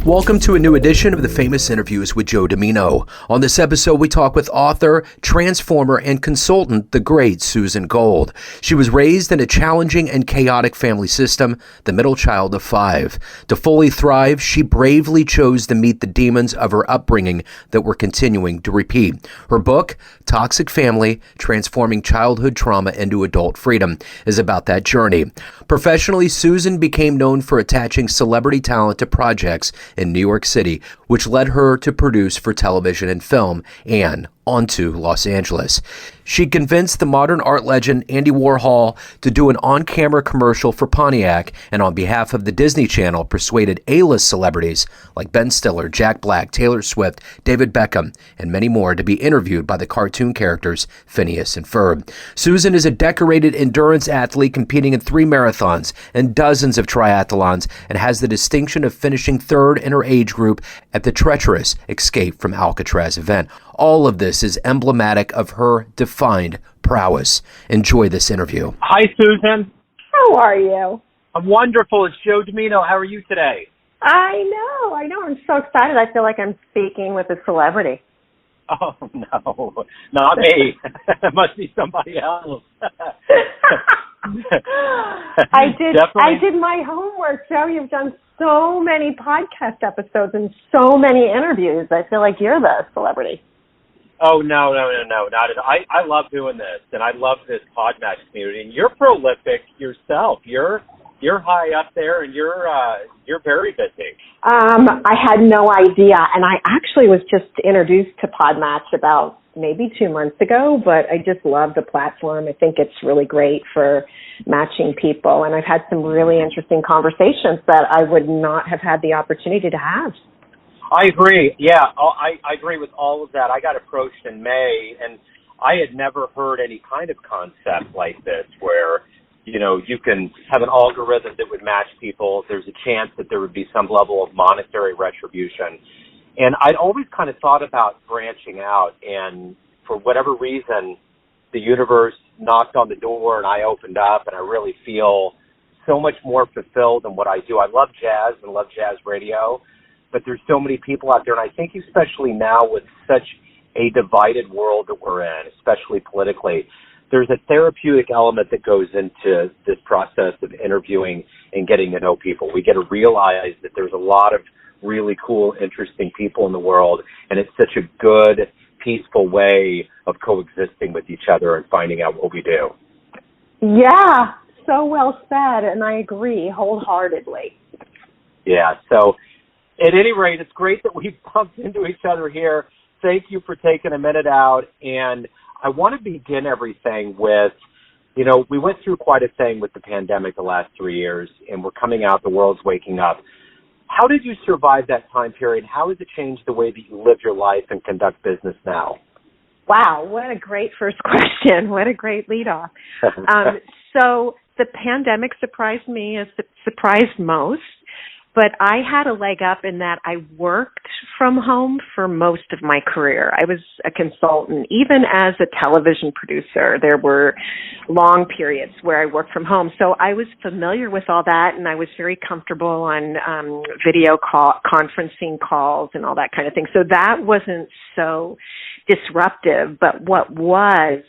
Welcome to a new edition of the Famous Interviews with Joe Dimino. On this episode, we talk with author, transformer, and consultant, the great Susan Gold. She was raised in a challenging and chaotic family system, the middle child of 5. To fully thrive, she bravely chose to meet the demons of her upbringing that were continuing to repeat. Her book, Toxic Family, Transforming Childhood Trauma into Adult Freedom, is about that journey. Professionally, Susan became known for attaching celebrity talent to projects in New York City, which led her to produce for television and film and onto Los Angeles. She convinced the modern art legend Andy Warhol to do an on-camera commercial for Pontiac, and on behalf of the Disney Channel, persuaded A-list celebrities like Ben Stiller, Jack Black, Taylor Swift, David Beckham, and many more to be interviewed by the cartoon characters Phineas and Ferb. Susan is a decorated endurance athlete competing in 3 marathons and dozens of triathlons, and has the distinction of finishing 3rd in her age group at the treacherous Escape from Alcatraz event. All of this is emblematic of her defined prowess. Enjoy this interview. Hi, Susan. How are you? I'm wonderful. It's Joe Dimino. How are you today? I know. I'm so excited. I feel like I'm speaking with a celebrity. Oh, no, not me. It must be somebody else. I did my homework, Joe. You've done so many podcast episodes and so many interviews. I feel like you're the celebrity. Oh, no, not at all. I love doing this, and I love this podcast community. And you're prolific yourself. You're high up there, and you're very busy. I had no idea, and I actually was just introduced to Podmatch about maybe 2 months ago, but I just love the platform. I think it's really great for matching people, and I've had some really interesting conversations that I would not have had the opportunity to have. I agree. Yeah, I agree with all of that. I got approached in May, and I had never heard any kind of concept like this where, you can have an algorithm that would match people. There's a chance that there would be some level of monetary retribution. And I'd always kind of thought about branching out, and for whatever reason, the universe knocked on the door and I opened up, and I really feel so much more fulfilled in what I do. I love jazz and love jazz radio, but there's so many people out there, and I think especially now with such a divided world that we're in, especially politically, there's a therapeutic element that goes into this process of interviewing and getting to know people. We get to realize that there's a lot of really cool, interesting people in the world, and it's such a good, peaceful way of coexisting with each other and finding out what we do. Yeah, so well said, and I agree wholeheartedly. Yeah, so at any rate, it's great that we bumped into each other here. Thank you for taking a minute out, and I want to begin everything with, we went through quite a thing with the pandemic the last 3 years, and we're coming out, the world's waking up. How did you survive that time period? How has it changed the way that you live your life and conduct business now? Wow, what a great first question. What a great leadoff. So the pandemic surprised me as it surprised most, but I had a leg up in that I worked from home for most of my career. I was a consultant. Even as a television producer, there were long periods where I worked from home. So I was familiar with all that, and I was very comfortable on video conferencing calls and all that kind of thing. So that wasn't so disruptive, but what was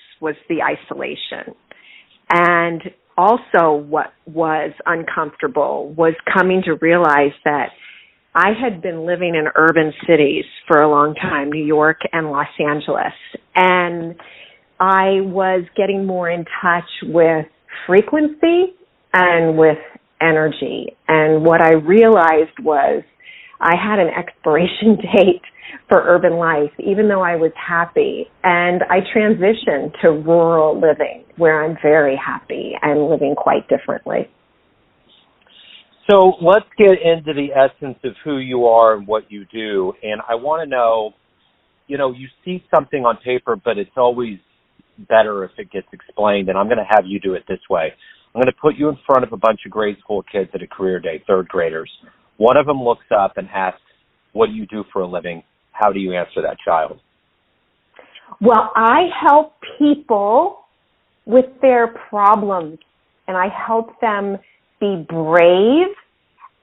the isolation. And also what was uncomfortable was coming to realize that I had been living in urban cities for a long time, New York and Los Angeles, and I was getting more in touch with frequency and with energy. And what I realized was I had an expiration date for urban life, even though I was happy. And I transitioned to rural living, where I'm very happy and living quite differently. So let's get into the essence of who you are and what you do. And I want to know, you see something on paper, but it's always better if it gets explained. And I'm going to have you do it this way. I'm going to put you in front of a bunch of grade school kids at a career day, 3rd graders. One of them looks up and asks, what do you do for a living? How do you answer that child? Well, I help people with their problems, and I help them be brave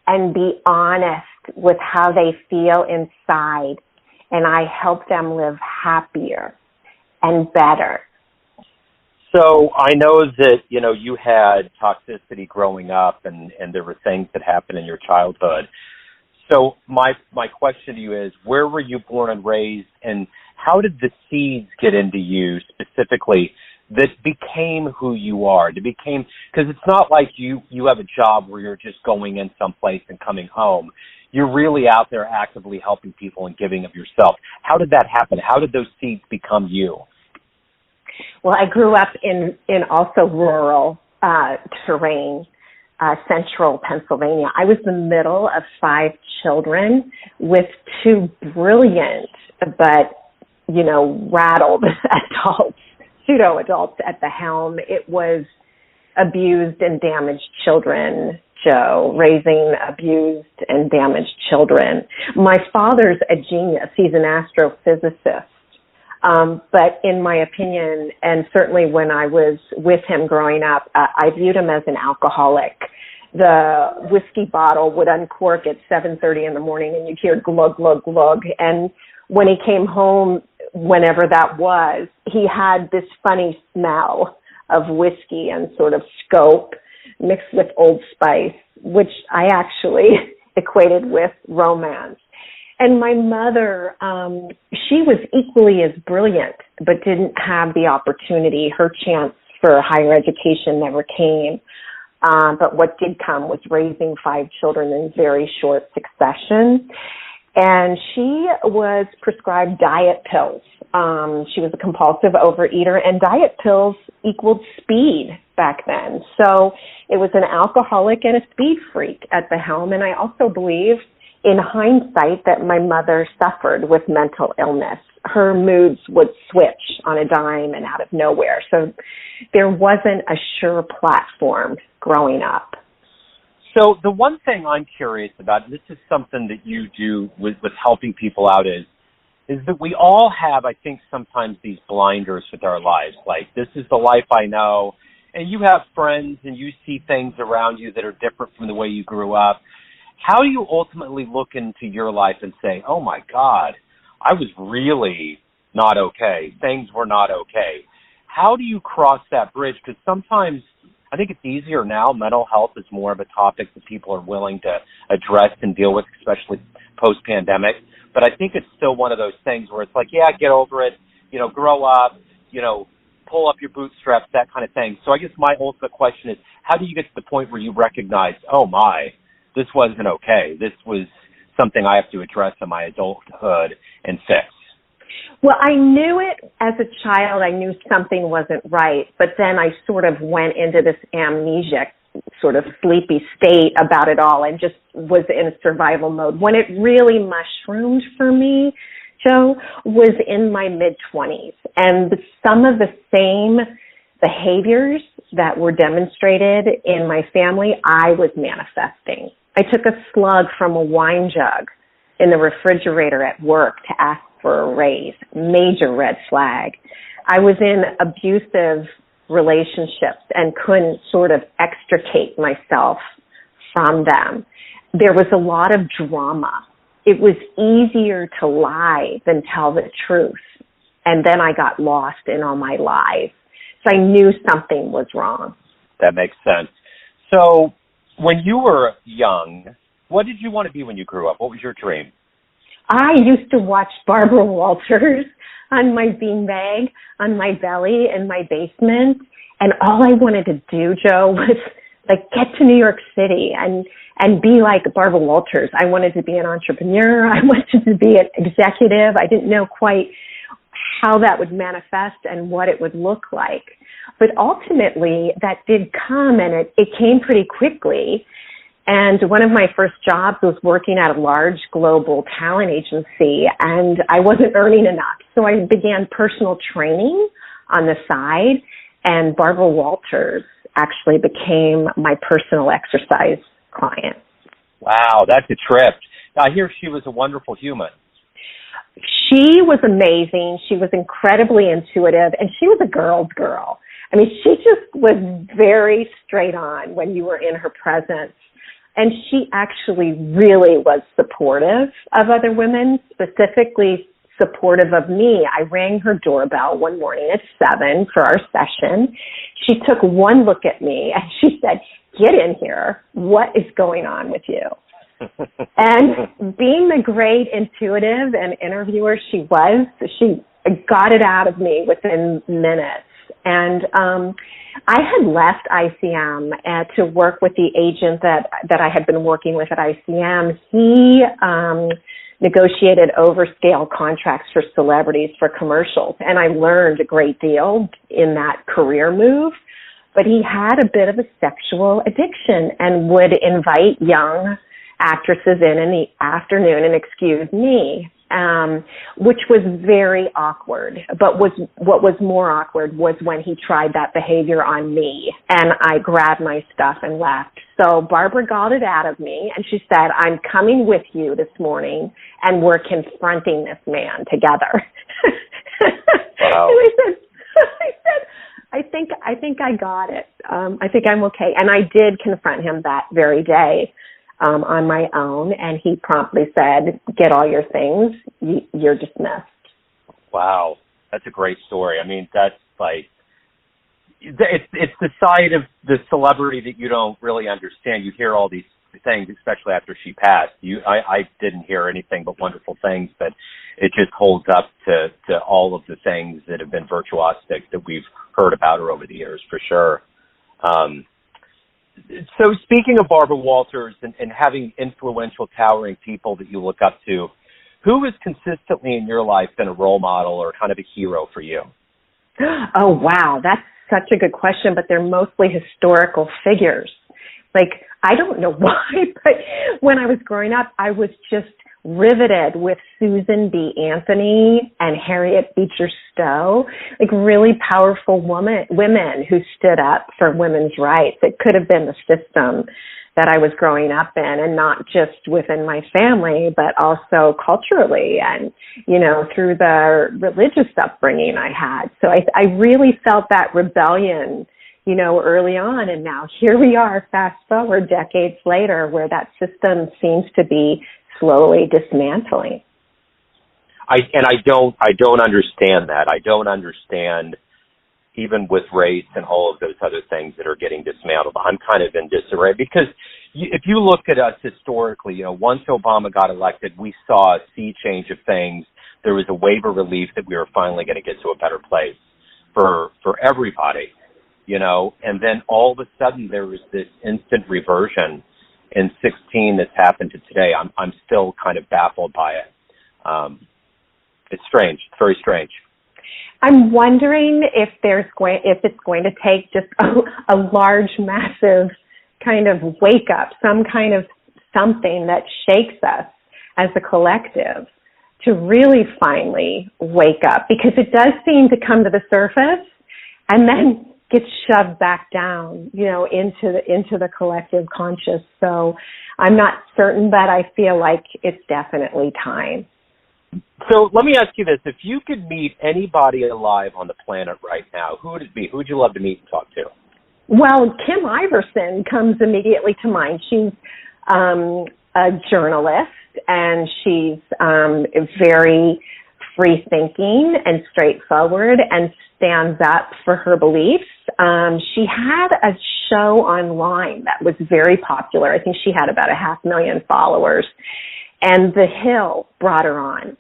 and be honest with how they feel inside, and I help them live happier and better. So I know that, you had toxicity growing up and there were things that happened in your childhood. So my question to you is, where were you born and raised, and how did the seeds get into you specifically that became who you are? Because it's not like you have a job where you're just going in someplace and coming home. You're really out there actively helping people and giving of yourself. How did that happen? How did those seeds become you? Well, I grew up in also rural terrain, central Pennsylvania. I was the middle of 5 children with 2 brilliant but, rattled adults, pseudo-adults at the helm. It was abused and damaged children, Joe, raising abused and damaged children. My father's a genius. He's an astrophysicist. But in my opinion, and certainly when I was with him growing up, I viewed him as an alcoholic. The whiskey bottle would uncork at 7:30 in the morning and you'd hear glug, glug, glug. And when he came home, whenever that was, he had this funny smell of whiskey and sort of scope mixed with Old Spice, which I actually equated with romance. And my mother, she was equally as brilliant, but didn't have the opportunity. Her chance for higher education never came. But what did come was raising 5 children in very short succession. And she was prescribed diet pills. She was a compulsive overeater, and diet pills equaled speed back then. So it was an alcoholic and a speed freak at the helm. And I also believe, in hindsight, that my mother suffered with mental illness. Her moods would switch on a dime and out of nowhere. So there wasn't a sure platform growing up. So the one thing I'm curious about, and this is something that you do with helping people out, is that we all have, I think, sometimes these blinders with our lives. Like, this is the life I know. And you have friends and you see things around you that are different from the way you grew up. How do you ultimately look into your life and say, oh, my God, I was really not okay. Things were not okay. How do you cross that bridge? Because sometimes I think it's easier now. Mental health is more of a topic that people are willing to address and deal with, especially post-pandemic. But I think it's still one of those things where it's like, yeah, get over it, grow up, pull up your bootstraps, that kind of thing. So I guess my ultimate question is, how do you get to the point where you recognize, oh, my, this wasn't okay. This was something I have to address in my adulthood and fix? Well, I knew it as a child. I knew something wasn't right, but then I sort of went into this amnesic, sort of sleepy state about it all and just was in survival mode. When it really mushroomed for me, Joe, was in my mid-20s. And some of the same behaviors that were demonstrated in my family, I was manifesting. I took a slug from a wine jug in the refrigerator at work to ask for a raise. Major red flag. I was in abusive relationships and couldn't sort of extricate myself from them. There was a lot of drama. It was easier to lie than tell the truth. And then I got lost in all my lies. So I knew something was wrong. That makes sense. So when you were young, what did you want to be when you grew up? What was your dream? I used to watch Barbara Walters on my beanbag, on my belly in my basement. And all I wanted to do, Joe, was get to New York City and be like Barbara Walters. I wanted to be an entrepreneur. I wanted to be an executive. I didn't know quite how that would manifest and what it would look like. But ultimately, that did come, and it came pretty quickly. And one of my first jobs was working at a large global talent agency, and I wasn't earning enough. So I began personal training on the side, and Barbara Walters actually became my personal exercise client. Wow, that's a trip. I hear she was a wonderful human. She was amazing. She was incredibly intuitive, and she was a girl's girl. I mean, she just was very straight on when you were in her presence. And she actually really was supportive of other women, specifically supportive of me. I rang her doorbell one morning at 7 for our session. She took one look at me and she said, "Get in here. What is going on with you?" And being the great intuitive and interviewer she was, she got it out of me within minutes. And I had left ICM to work with the agent that I had been working with at ICM. He negotiated overscale contracts for celebrities for commercials, and I learned a great deal in that career move. But he had a bit of a sexual addiction and would invite young actresses in the afternoon and excuse me, which was very awkward. But what was more awkward was when he tried that behavior on me, and I grabbed my stuff and left. So Barbara got it out of me, and she said, "I'm coming with you this morning, and we're confronting this man together." Wow. And I said, I think I got it. I think I'm okay. And I did confront him that very day on my own, and he promptly said, "Get all your things. You're dismissed." Wow. That's a great story. I mean, that's like, it's the side of the celebrity that you don't really understand. You hear all these things, especially after she passed. I didn't hear anything but wonderful things, but it just holds up to all of the things that have been virtuosic that we've heard about her over the years, for sure. So speaking of Barbara Walters and having influential, towering people that you look up to, who has consistently in your life been a role model or kind of a hero for you? Oh, wow. That's such a good question, but they're mostly historical figures. Like, I don't know why, but when I was growing up, I was just riveted with Susan B. Anthony and Harriet Beecher Stowe, like really powerful women who stood up for women's rights. It could have been the system that I was growing up in, and not just within my family, but also culturally and, through the religious upbringing I had. So I really felt that rebellion, early on, and now here we are, fast forward decades later, where that system seems to be slowly dismantling. I don't understand that. I don't understand, even with race and all of those other things that are getting dismantled. I'm kind of in disarray because if you look at us historically, once Obama got elected, we saw a sea change of things. There was a wave of relief that we were finally going to get to a better place for everybody, and then all of a sudden there was this instant reversion in 2016 that's happened to today. I'm still kind of baffled by it. It's strange. It's very strange. I'm wondering if it's going to take just a large, massive kind of wake up, some kind of something that shakes us as a collective to really finally wake up, because it does seem to come to the surface and then gets shoved back down, into the collective conscious. So I'm not certain, but I feel like it's definitely time. So let me ask you this. If you could meet anybody alive on the planet right now, who would it be? Who would you love to meet and talk to? Well, Kim Iverson comes immediately to mind. She's a journalist, and she's very free-thinking and straightforward and stands up for her beliefs. She had a show online that was very popular. I think she had about 500,000 followers. And The Hill brought her on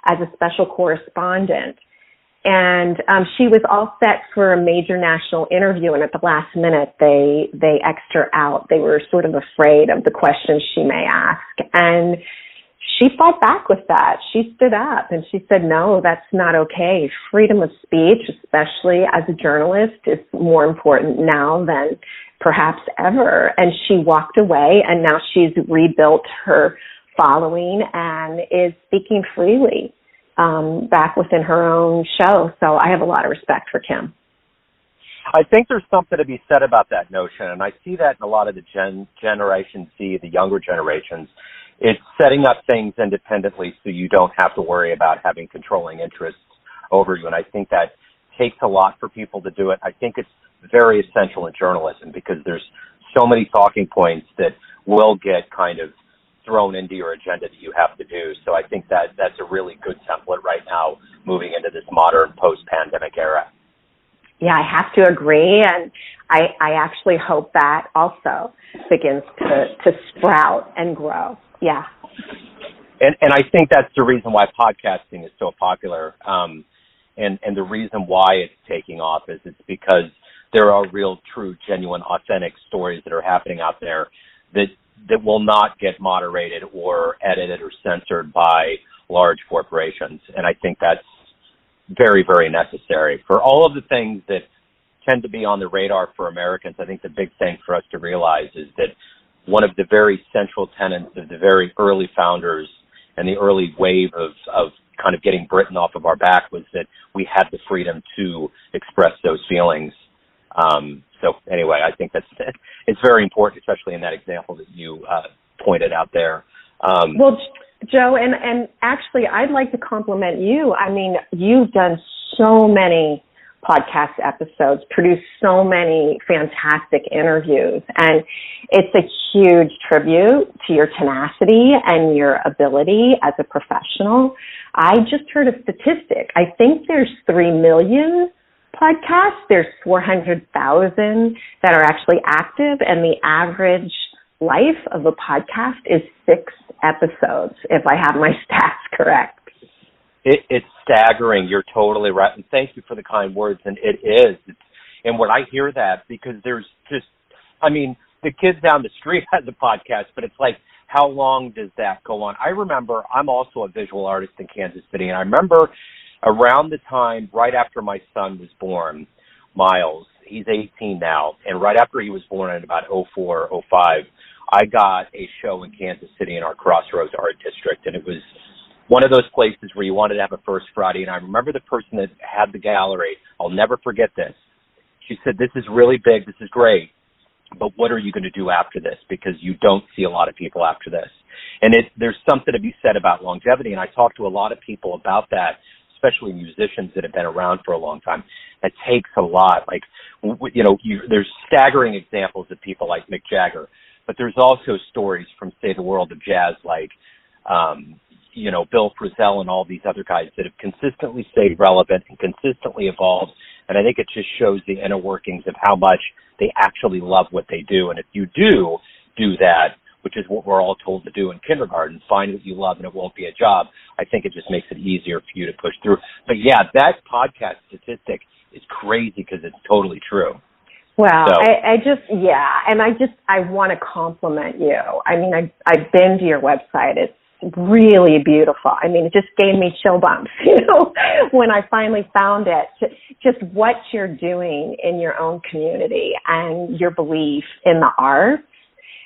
as a special correspondent. And she was all set for a major national interview, and at the last minute, they X'd her out. They were sort of afraid of the questions she may ask. And she fought back with that. She stood up and she said, "No, that's not okay. Freedom of speech, especially as a journalist, is more important now than perhaps ever." And she walked away, and now she's rebuilt her following and is speaking freely back within her own show. So I have a lot of respect for Kim. I think there's something to be said about that notion, and I see that in a lot of the Generation Z, the younger generations. It's setting up things independently so you don't have to worry about having controlling interests over you, and I think that takes a lot for people to do it. I think it's very essential in journalism because there's so many talking points that will get kind of thrown into your agenda that you have to do. So I think that that's a really good template right now moving into this modern post-pandemic era. Yeah, I have to agree, and I actually hope that also begins to sprout and grow. Yeah. And I think that's the reason why podcasting is so popular, and the reason why it's taking off is it's because there are real, true, genuine, authentic stories that are happening out there that will not get moderated or edited or censored by large corporations. And I think that's very, very necessary. For all of the things that tend to be on the radar for Americans, I think the big thing for us to realize is that one of the very central tenets of the very early founders and the early wave of kind of getting Britain off of our back was that we had the freedom to express those feelings. So anyway, I think it's very important, especially in that example that you pointed out there. Well, Joe, and actually, I'd like to compliment you. I mean, you've done so many podcast episodes, produced so many fantastic interviews, and it's a huge tribute to your tenacity and your ability as a professional. I just heard a statistic. I think there's 3 million podcasts. There's 400,000 that are actually active, and the average life of a podcast is 6 episodes, if I have my stats correct. It's staggering. You're totally right. And thank you for the kind words. And it is. And when I hear that, because there's just, I mean, the kid down the street has a podcast, but it's like, how long does that go on? I remember, I'm also a visual artist in Kansas City, and I remember around the time, right after my son was born, Miles, he's 18 now, and right after he was born in about 04, 05, I got a show in Kansas City in our Crossroads Art District, and it was one of those places where you wanted to have a First Friday, and I remember the person that had the gallery, I'll never forget this. She said, "This is really big, this is great, but what are you going to do after this? Because you don't see a lot of people after this." And there's something to be said about longevity, and I talked to a lot of people about that, especially musicians that have been around for a long time. That takes a lot. Like, there's staggering examples of people like Mick Jagger, but there's also stories from, say, the world of jazz, like, Bill Frisell and all these other guys that have consistently stayed relevant and consistently evolved. And I think it just shows the inner workings of how much they actually love what they do. And if you do that, which is what we're all told to do in kindergarten, find what you love and it won't be a job, I think it just makes it easier for you to push through. But yeah, that podcast statistic is crazy because it's totally true. Well, so. I want to compliment you. I mean, I've been to your website. It's really beautiful. I mean, it just gave me chill bumps, when I finally found it. Just what you're doing in your own community and your belief in the arts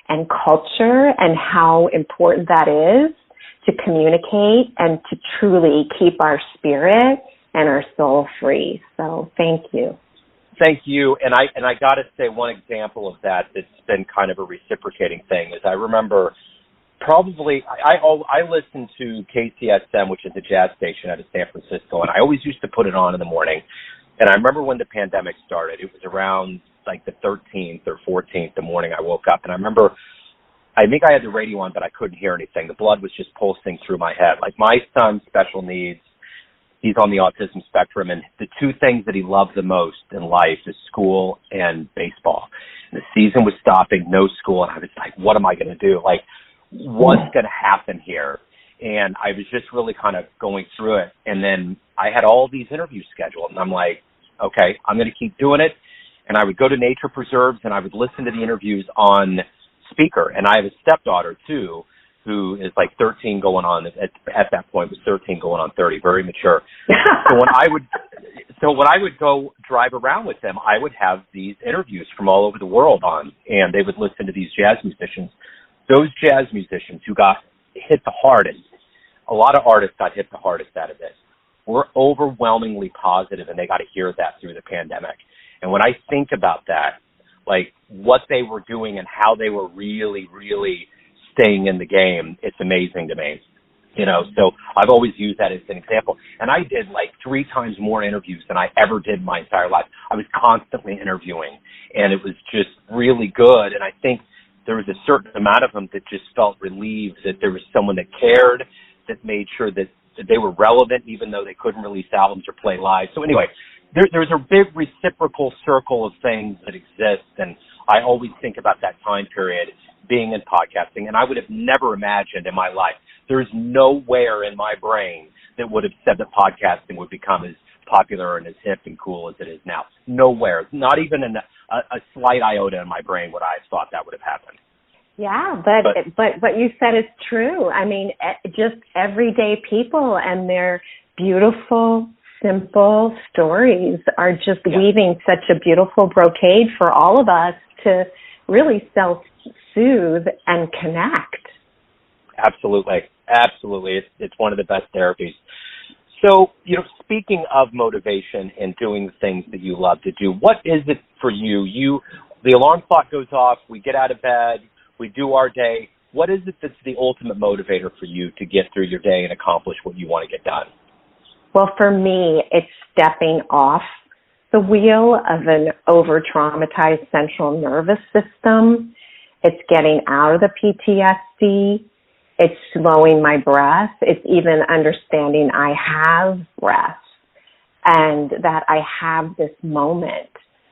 and culture and how important that is to communicate and to truly keep our spirit and our soul free. So thank you. Thank you. And I got to say one example of that that's been kind of a reciprocating thing is I remember I listen to KCSM, which is a jazz station out of San Francisco, and I always used to put it on in the morning. And I remember when the pandemic started, it was around like the 13th or 14th, the morning I woke up. And I remember, I think I had the radio on, but I couldn't hear anything. The blood was just pulsing through my head. Like, my son's special needs, he's on the autism spectrum, and the two things that he loved the most in life is school and baseball. And the season was stopping, no school, and I was like, what am I going to do? Like, what's going to happen here? And I was just really kind of going through it. And then I had all these interviews scheduled, and I'm like, okay, I'm going to keep doing it. And I would go to nature preserves, and I would listen to the interviews on speaker. And I have a stepdaughter, too, who is like 13 going on, at that point was 13 going on 30, very mature. So when I would go drive around with them, I would have these interviews from all over the world on, and they would listen to these jazz musicians. Those jazz musicians who got hit the hardest, a lot of artists got hit the hardest out of this, were overwhelmingly positive, and they got to hear that through the pandemic. And when I think about that, like what they were doing and how they were really, really staying in the game, it's amazing to me. So I've always used that as an example. And I did like 3 times more interviews than I ever did in my entire life. I was constantly interviewing, and it was just really good. And I think there was a certain amount of them that just felt relieved that there was someone that cared, that made sure that they were relevant, even though they couldn't release albums or play live. So anyway, there's a big reciprocal circle of things that exist, and I always think about that time period being in podcasting, and I would have never imagined in my life, there's nowhere in my brain that would have said that podcasting would become as popular and as hip and cool as it is now. Nowhere. Not even in a slight iota in my brain would I have thought that would have happened. Yeah, but what you said is true. I mean, just everyday people and their beautiful, simple stories are just weaving such a beautiful brocade for all of us to really self-soothe and connect. Absolutely. It's one of the best therapies. So, speaking of motivation and doing the things that you love to do, what is it for you? The alarm clock goes off, we get out of bed, we do our day. What is it that's the ultimate motivator for you to get through your day and accomplish what you want to get done? Well, for me, it's stepping off the wheel of an over-traumatized central nervous system. It's getting out of the PTSD. It's slowing my breath. It's even understanding I have breath and that I have this moment.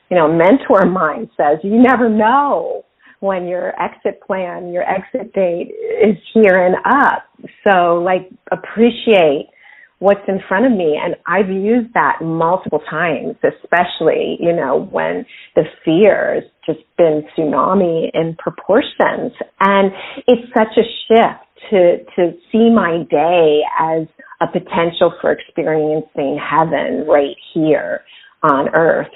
A mentor of mine says, you never know when your exit plan, your exit date is here and up. So, appreciate what's in front of me. And I've used that multiple times, especially, when the fear has just been tsunami in proportions. And it's such a shift to see my day as a potential for experiencing heaven right here on earth,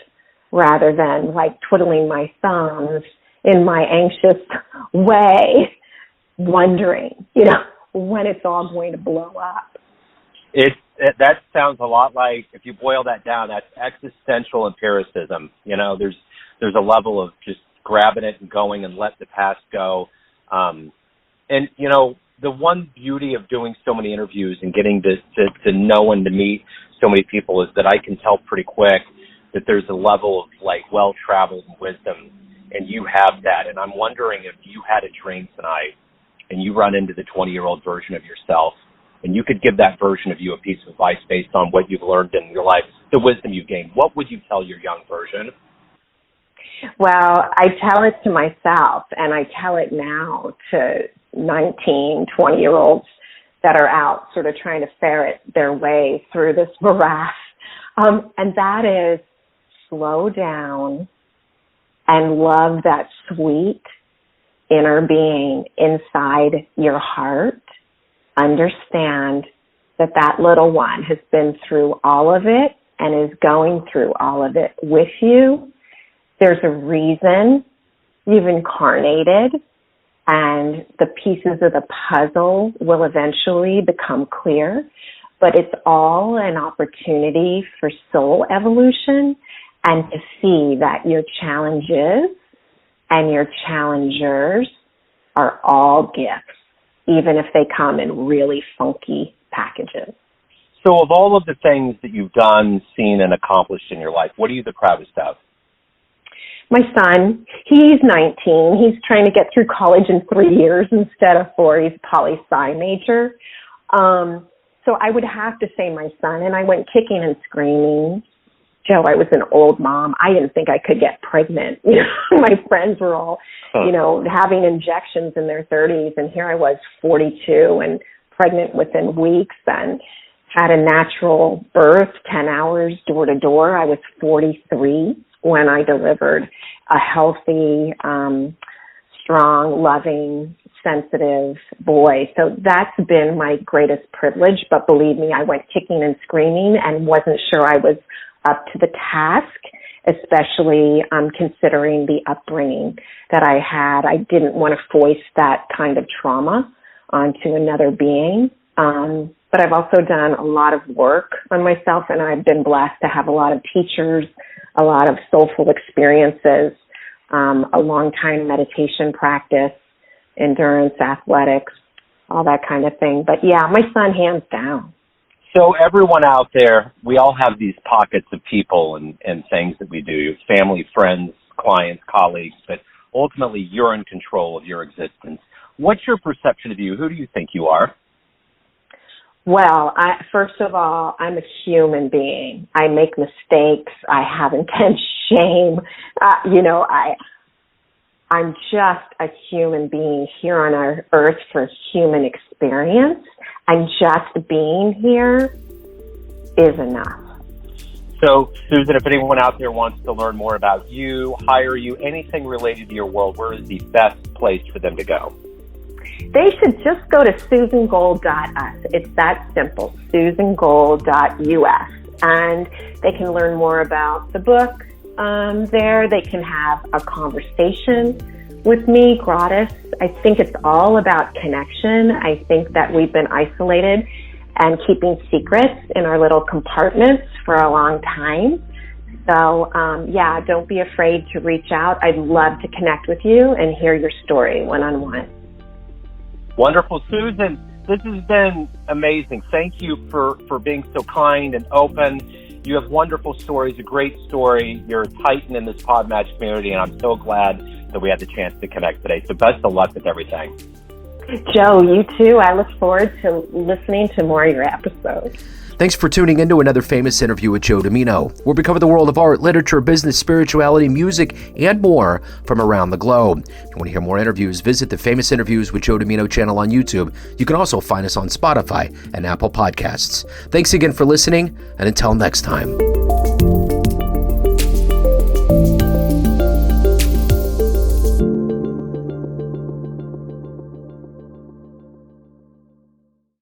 rather than twiddling my thumbs in my anxious way, wondering, when it's all going to blow up. That sounds a lot like, if you boil that down, that's existential empiricism. There's a level of just grabbing it and going and let the past go. The one beauty of doing so many interviews and getting to know and to meet so many people is that I can tell pretty quick that there's a level of well-traveled wisdom, and you have that. And I'm wondering if you had a dream tonight and you run into the 20-year-old version of yourself, and you could give that version of you a piece of advice based on what you've learned in your life, the wisdom you've gained, what would you tell your young version? Well, I tell it to myself, and I tell it now to 19, 20-year-olds that are out sort of trying to ferret their way through this morass. And that is, slow down and love that sweet inner being inside your heart. Understand that little one has been through all of it and is going through all of it with you. There's a reason you've incarnated, and the pieces of the puzzle will eventually become clear, but it's all an opportunity for soul evolution and to see that your challenges and your challengers are all gifts, even if they come in really funky packages. So of all of the things that you've done, seen, and accomplished in your life, what are you the proudest of? My son, he's 19. He's trying to get through college in 3 years instead of 4. He's a poli-sci major. So I would have to say my son, and I went kicking and screaming. Joe, I was an old mom. I didn't think I could get pregnant. My friends were all, having injections in their 30s, and here I was 42 and pregnant within weeks and had a natural birth, 10 hours door to door. I was 43 when I delivered a healthy, strong, loving, sensitive boy. So that's been my greatest privilege. But believe me, I went kicking and screaming and wasn't sure I was up to the task, especially considering the upbringing that I had. I didn't want to foist that kind of trauma onto another being. But I've also done a lot of work on myself, and I've been blessed to have a lot of teachers, a lot of soulful experiences, a long time meditation practice, endurance, athletics, all that kind of thing. But yeah, my son, hands down. So everyone out there, we all have these pockets of people and things that we do, family, friends, clients, colleagues, but ultimately you're in control of your existence. What's your perception of you? Who do you think you are? Well, first of all, I'm a human being. I make mistakes. I have intense shame. I'm just a human being here on our earth for human experience. And just being here is enough. So, Susan, if anyone out there wants to learn more about you, hire you, anything related to your world, where is the best place for them to go? They should just go to susangold.us. It's that simple, susangold.us. And they can learn more about the book there. They can have a conversation with me gratis. I think it's all about connection. I think that we've been isolated and keeping secrets in our little compartments for a long time. So, don't be afraid to reach out. I'd love to connect with you and hear your story one-on-one. Wonderful. Susan, this has been amazing. Thank you for being so kind and open. You have wonderful stories, a great story. You're a titan in this Podmatch community, and I'm so glad that we had the chance to connect today. So best of luck with everything. Joe, you too. I look forward to listening to more of your episodes. Thanks for tuning in to another famous interview with Joe Dimino, where we cover the world of art, literature, business, spirituality, music, and more from around the globe. If you want to hear more interviews, visit the Famous Interviews with Joe Dimino channel on YouTube. You can also find us on Spotify and Apple Podcasts. Thanks again for listening, and until next time.